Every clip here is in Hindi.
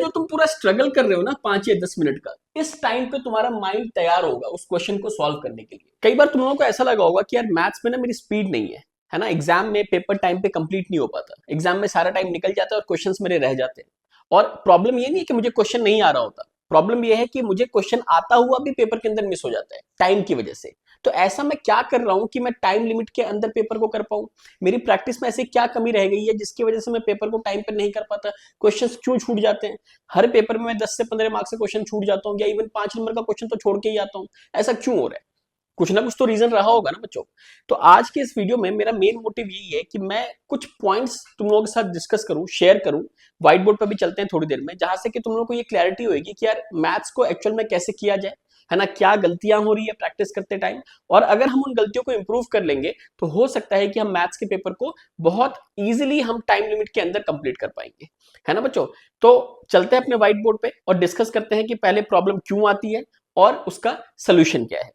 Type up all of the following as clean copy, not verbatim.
जो तुम पूरा स्ट्रगल कर रहे हो ना 5 या 10 मिनट का, इस टाइम पे तुम्हारा माइंड तैयार होगा उस क्वेश्चन को सॉल्व करने के लिए। कई बार तुम लोगों को ऐसा लगा होगा कि यार मैथ्स में ना मेरी स्पीड नहीं है ना, एग्जाम में पेपर टाइम पे कंप्लीट नहीं हो पाता, एग्जाम में सारा टाइम निकल जाता है और क्वेश्चंस मेरे रह जाते हैं। और प्रॉब्लम ये नहीं है कि मुझे क्वेश्चन नहीं आ रहा होता, प्रॉब्लम ये है कि मुझे क्वेश्चन आता हुआ भी पेपर के अंदर मिस हो जाता है टाइम की वजह से। तो ऐसा मैं क्या कर रहा हूं कि मैं टाइम लिमिट के अंदर पेपर को कर पाऊं? मेरी प्रैक्टिस में ऐसी क्या कमी रह गई है जिसकी वजह से मैं पेपर को टाइम पर नहीं कर पाता? क्वेश्चंस क्यों छूट जाते हैं? हर पेपर में मैं 10 से 15 मार्क्स से क्वेश्चन छूट जाता हूं, या इवन 5 नंबर का क्वेश्चन तो छोड़ के ही आता हूं। ऐसा क्यों हो रहा है? कुछ ना कुछ तो रीजन रहा होगा ना बच्चों। तो आज के इस वीडियो में मेरा मेन मोटिव यही है कि मैं कुछ पॉइंट्स तुम लोगों के साथ डिस्कस करूं, शेयर करूं। व्हाइट बोर्ड पर भी चलते हैं थोड़ी देर में, जहां से कि तुम लोगों को ये क्लैरिटी होगी कि यार मैथ्स को एक्चुअल में कैसे किया जाए, है ना, क्या गलतियां हो रही है प्रैक्टिस करते टाइम, और अगर हम उन गलतियों को इंप्रूव कर लेंगे तो हो सकता है कि हम मैथ्स के पेपर को बहुत इजीली हम टाइम लिमिट के अंदर कंप्लीट कर पाएंगे, है ना बच्चों। तो चलते हैं अपने व्हाइट बोर्ड पे और डिस्कस करते हैं कि पहले प्रॉब्लम क्यों आती है और उसका सोल्यूशन क्या है।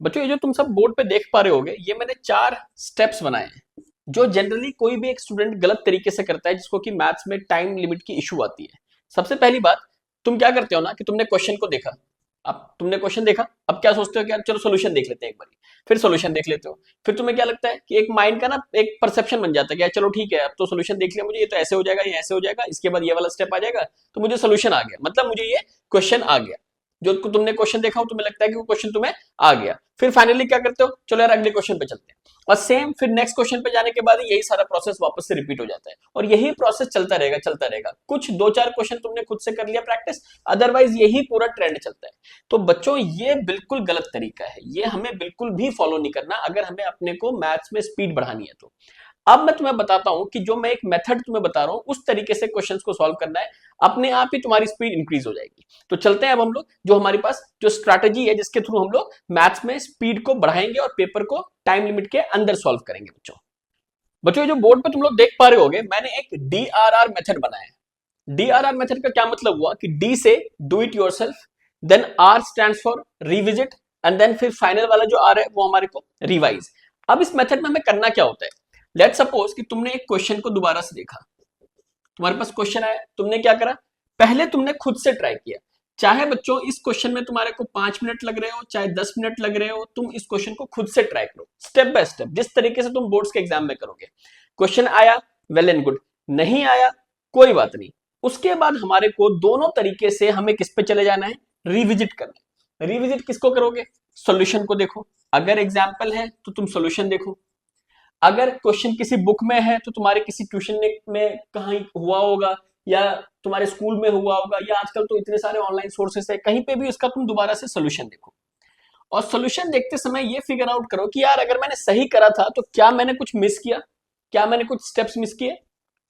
बच्चों ये जो तुम सब बोर्ड पे देख पा रहे होगे, ये मैंने 4 स्टेप्स बनाए हैं जो जनरली कोई भी एक स्टूडेंट गलत तरीके से करता है, जिसको कि मैथ्स में टाइम लिमिट की इशू आती है। सबसे पहली बात, तुम क्या करते हो ना कि तुमने क्वेश्चन को देखा, अब तुमने क्वेश्चन देखा, अब क्या सोचते हो कि यार चलो सोल्यूशन देख लेते हैं एक बार, फिर सोल्यूशन देख लेते हो। फिर तुम्हें क्या लगता है कि एक माइंड का ना एक परसेप्शन बन जाता है कि यार चलो ठीक है, अब तो सोल्यूशन देख लिया मुझे, ये तो ऐसे हो जाएगा, ये ऐसे हो जाएगा, इसके बाद ये वाला स्टेप आ जाएगा, तो मुझे सोल्यूशन आ गया, मतलब मुझे ये क्वेश्चन आ गया। जो तुमने क्वेश्चन देखा हो, तुम्हें लगता है कि वो क्वेश्चन तुम्हें आ गया। फिर फाइनली क्या करते हो, चलो यार अगले क्वेश्चन पे चलते हैं, और सेम फिर नेक्स्ट क्वेश्चन पे जाने के बाद यही सारा प्रोसेस वापस से रिपीट हो जाता है, और यही प्रोसेस चलता रहेगा चलता रहेगा। कुछ 2-4 क्वेश्चन तुमने खुद से कर लिया प्रैक्टिस, अदरवाइज यही पूरा ट्रेंड चलता है। तो बच्चों ये बिल्कुल गलत तरीका है, ये हमें बिल्कुल भी फॉलो नहीं करना अगर हमें अपने को मैथ्स में स्पीड बढ़ानी है तो। अब मैं तुम्हें बताता हूं कि जो मैं एक मेथड तुम्हें बता रहा हूं उस तरीके से क्वेश्चंस को सॉल्व करना है, अपने आप ही तुम्हारी स्पीड इंक्रीज हो जाएगी। तो चलते हैं अब हम लोग, जो हमारे पास जो स्ट्रैटेजी है जिसके थ्रू हम लोग मैथ्स में स्पीड को बढ़ाएंगे और पेपर को टाइम लिमिट के अंदर सॉल्व करेंगे बच्चों। बच्चों जो बोर्ड पे तुम लोग देख पा रहे होगे, मैंने एक DRR मेथड बनाया है। DRR मेथड का क्या मतलब हुआ कि D से do it yourself, then R stands for revisit, and then फिर फाइनल वाला जो R है वो हमारे को रिवाइज। अब इस मेथड में हमें करना क्या होता है, लेट सपोज कि तुमने एक क्वेश्चन को दोबारा से देखा, तुम्हारे पास क्वेश्चन आया, तुमने क्या करा, पहले तुमने खुद से ट्राई किया। चाहे बच्चों इस क्वेश्चन में तुम्हारे को 5 मिनट लग रहे हो, चाहे 10 मिनट लग रहे हो, तुम इस क्वेश्चन को खुद से ट्राई करो स्टेप बाय स्टेप, जिस तरीके से तुम बोर्ड्स के एग्जाम में करोगे। क्वेश्चन आया, वेल एंड गुड, नहीं आया कोई बात नहीं। उसके बाद हमारे को दोनों तरीके से हमें किस पे चले जाना है, रिविजिट करना है। रिविजिट किसको करोगे, सॉल्यूशन को देखो, अगर एग्जाम्पल है तो तुम सॉल्यूशन देखो, अगर क्वेश्चन किसी बुक में है तो तुम्हारे किसी ट्यूशन में कहीं हुआ होगा, या तुम्हारे स्कूल में हुआ होगा, या आजकल तो इतने सारे ऑनलाइन सोर्सेस है, कहीं पे भी उसका तुम दोबारा से सोल्यूशन देखो। और सोल्यूशन देखते समय ये फिगर आउट करो कि यार अगर मैंने सही करा था तो क्या मैंने कुछ मिस किया, क्या मैंने कुछ स्टेप्स मिस किए,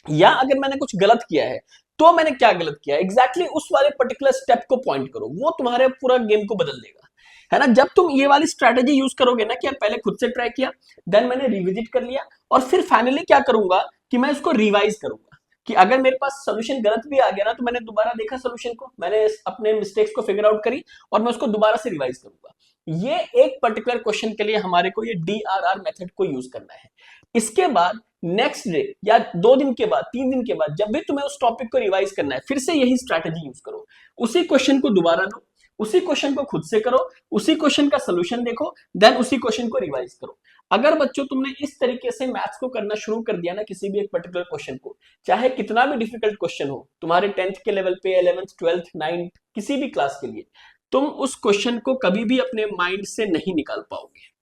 या अगर मैंने कुछ गलत किया है तो मैंने क्या गलत किया, एग्जैक्टली उस वाले पर्टिकुलर स्टेप को पॉइंट करो, वो तुम्हारे पूरा गेम को बदल देगा, है ना। जब तुम ये वाली स्ट्रैटेजी यूज करोगे ना कि यार पहले खुद से ट्राई किया, देन मैंने रिविजिट कर लिया, और फिर फाइनली क्या करूंगा कि मैं इसको रिवाइज करूंगा, कि अगर मेरे पास सोल्यूशन गलत भी आ गया ना तो मैंने दोबारा देखा सोल्यूशन को, मैंने अपने मिस्टेक्स को फिगर आउट करी और मैं उसको दोबारा से रिवाइज करूंगा। ये एक पर्टिकुलर क्वेश्चन के लिए हमारे को ये DRR मेथड को यूज करना है। इसके बाद नेक्स्ट डे या 2 दिन के बाद, 3 दिन के बाद, जब भी तुम्हें उस टॉपिक को रिवाइज करना है, फिर से यही स्ट्रैटेजी यूज करो, उसी क्वेश्चन को दोबारा लो, उसी क्वेश्चन को खुद से करो, उसी क्वेश्चन का सोल्यूशन देखो, देन उसी क्वेश्चन को रिवाइज करो। अगर बच्चों तुमने इस तरीके से मैथ्स को करना शुरू कर दिया ना, किसी भी एक पर्टिकुलर क्वेश्चन को, चाहे कितना भी डिफिकल्ट क्वेश्चन हो तुम्हारे 10th के लेवल पे, 11th 12th 9th किसी भी क्लास के लिए, तुम उस क्वेश्चन को कभी भी अपने माइंड से नहीं निकाल पाओगे।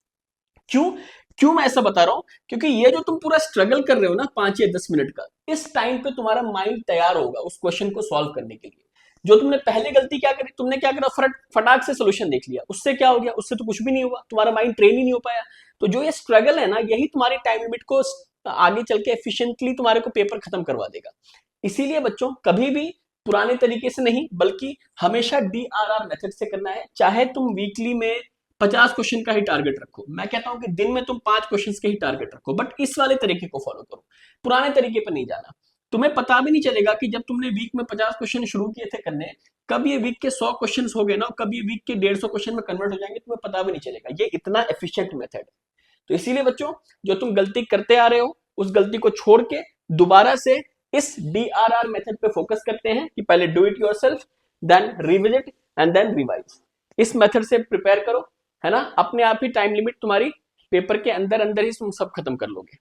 क्यों क्यों मैं ऐसा बता रहा हूं, क्योंकि ये जो तुम पूरा स्ट्रगल कर रहे हो ना 5 या 10 मिनट का, इस टाइम पे तुम्हारा माइंड तैयार होगा उस क्वेश्चन को सॉल्व करने के लिए। जो तुमने पहले गलती क्या करी, तुमने क्या करा, फटाक से सोल्यूशन देख लिया, उससे क्या हो गया, उससे तो कुछ भी नहीं हुआ, तुम्हारा माइंड ट्रेन ही नहीं हो पाया। तो जो ये स्ट्रगल है ना, यही तुम्हारी टाइम लिमिट को आगे चल के एफिशिएंटली तुम्हारे को पेपर खत्म करवा देगा। इसीलिए बच्चों कभी भी पुराने तरीके से नहीं, बल्कि हमेशा DRR मेथड से करना है। चाहे तुम वीकली में 50 क्वेश्चन का ही टारगेट रखो, मैं कहता हूं कि दिन में तुम 5 क्वेश्चन के ही टारगेट रखो, बट इस वाले तरीके को फॉलो करो, पुराने तरीके पर नहीं जाना। तुम्हें पता भी नहीं चलेगा कि जब तुमने वीक में 50 क्वेश्चन शुरू किए थे करने, कब ये वीक के 100 क्वेश्चन हो गए ना, कब ये वीक के 150 क्वेश्चन में कन्वर्ट हो जाएंगे, तुम्हें पता भी नहीं चलेगा। ये इतना एफिशिएंट मेथड है। तो इसीलिए बच्चों जो तुम गलती करते आ रहे हो, उस गलती को छोड़ के दोबारा से इस DRR मेथड पे फोकस करते हैं कि पहले do it yourself, then revisit and then revise. इस मेथड से प्रिपेयर करो, है ना, अपने आप ही टाइम लिमिट तुम्हारी पेपर के अंदर अंदर ही तुम सब खत्म कर लोगे।